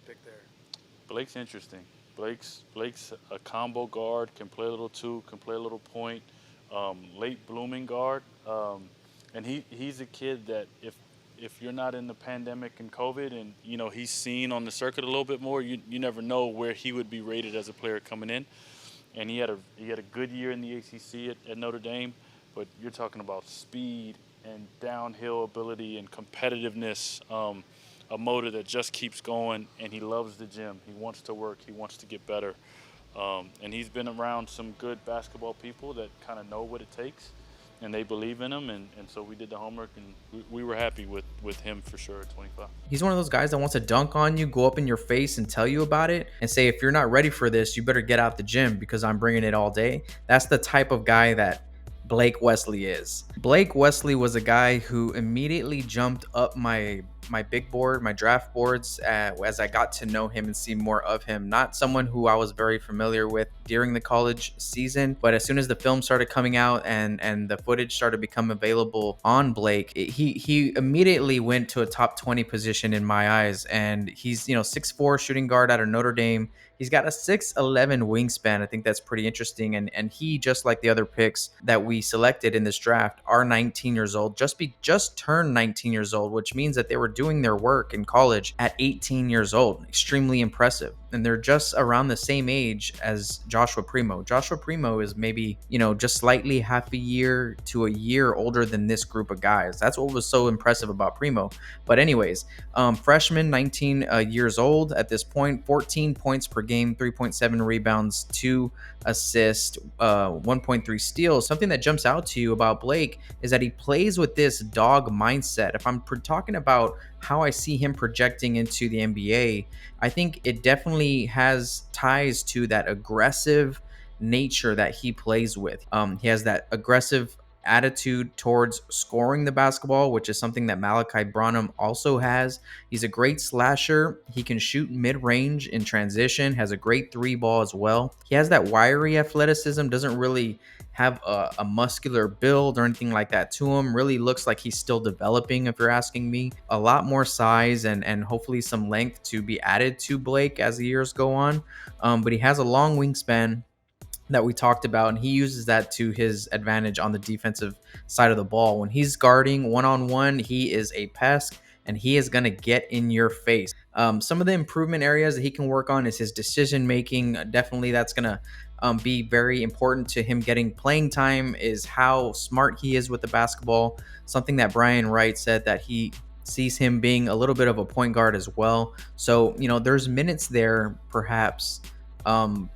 pick there? Blake's interesting. Blake's a combo guard, can play a little two, can play a little point, late blooming guard, and he's a kid that if you're not in the pandemic and COVID, and he's seen on the circuit a little bit more, you never know where he would be rated as a player coming in. And he had a good year in the ACC at Notre Dame, but you're talking about speed and downhill ability and competitiveness. A motor that just keeps going, and he loves the gym. He wants to work. He wants to get better. And he's been around some good basketball people that kind of know what it takes, and they believe in him. And so we did the homework, and we were happy with him for sure at 25. He's one of those guys that wants to dunk on you, go up in your face and tell you about it and say, if you're not ready for this, you better get out the gym because I'm bringing it all day. That's the type of guy that Blake Wesley is. Blake Wesley was a guy who immediately jumped up my big board, my draft boards, as I got to know him and see more of him. Not someone who I was very familiar with during the college season, but as soon as the film started coming out and the footage started becoming available on Blake, he immediately went to a top 20 position in my eyes. And he's 6'4" shooting guard out of Notre Dame. He's got a 6'11" wingspan. I think that's pretty interesting. And he, just like the other picks that we selected in this draft, are 19 years old. Just turned 19 years old, which means that they were doing their work in college at 18 years old. Extremely impressive. And they're just around the same age as Joshua Primo. Joshua Primo is maybe, just slightly half a year to a year older than this group of guys. That's what was so impressive about Primo. But anyways, freshman, 19 years old at this point, 14 points per game, 3.7 rebounds, 2 assists, 1.3 steals. Something that jumps out to you about Blake is that he plays with this dog mindset. If I'm talking about how I see him projecting into the NBA, I think it definitely has ties to that aggressive nature that he plays with. He has that aggressive attitude towards scoring the basketball, which is something that Malachi Branham also has. He's a great slasher. He can shoot mid-range in transition, has a great three ball as well. He has that wiry athleticism, doesn't really have a muscular build or anything like that to him. Really looks like he's still developing, if you're asking me. A lot more size and hopefully some length to be added to Blake as the years go on. But he has a long wingspan that we talked about, and he uses that to his advantage on the defensive side of the ball. When he's guarding one-on-one, he is a pest, and he is going to get in your face. Some of the improvement areas that he can work on is his decision making. Definitely that's going to be very important to him getting playing time, is how smart he is with the basketball. Something that Brian Wright said, that he sees him being a little bit of a point guard as well. So, there's minutes there perhaps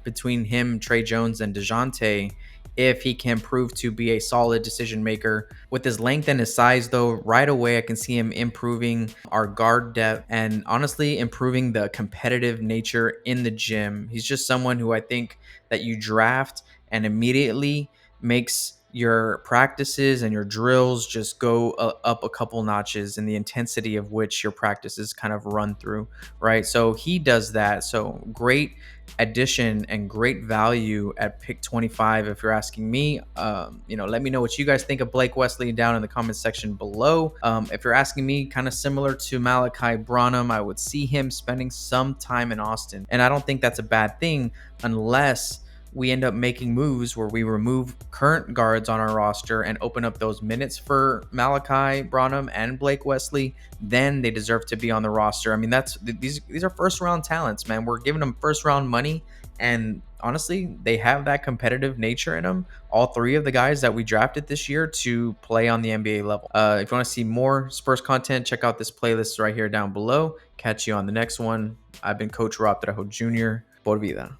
between him, Trey Jones, and DeJounte, if he can prove to be a solid decision maker. With his length and his size, though, right away I can see him improving our guard depth and honestly improving the competitive nature in the gym. He's just someone who I think that you draft and immediately makes your practices and your drills just go up a couple notches in the intensity of which your practices kind of run through, right? So he does that. So great addition and great value at pick 25, if you're asking me. Let me know what you guys think of Blake Wesley down in the comments section below. If you're asking me, kind of similar to Malachi Branham, I would see him spending some time in Austin, and I don't think that's a bad thing unless we end up making moves where we remove current guards on our roster and open up those minutes for Malachi Branham and Blake Wesley. Then they deserve to be on the roster. I mean, these are first round talents, man. We're giving them first round money, and honestly, they have that competitive nature in them. All three of the guys that we drafted this year to play on the NBA level. If you want to see more Spurs content, check out this playlist right here down below. Catch you on the next one. I've been Coach Rob Trejo Jr. Por vida.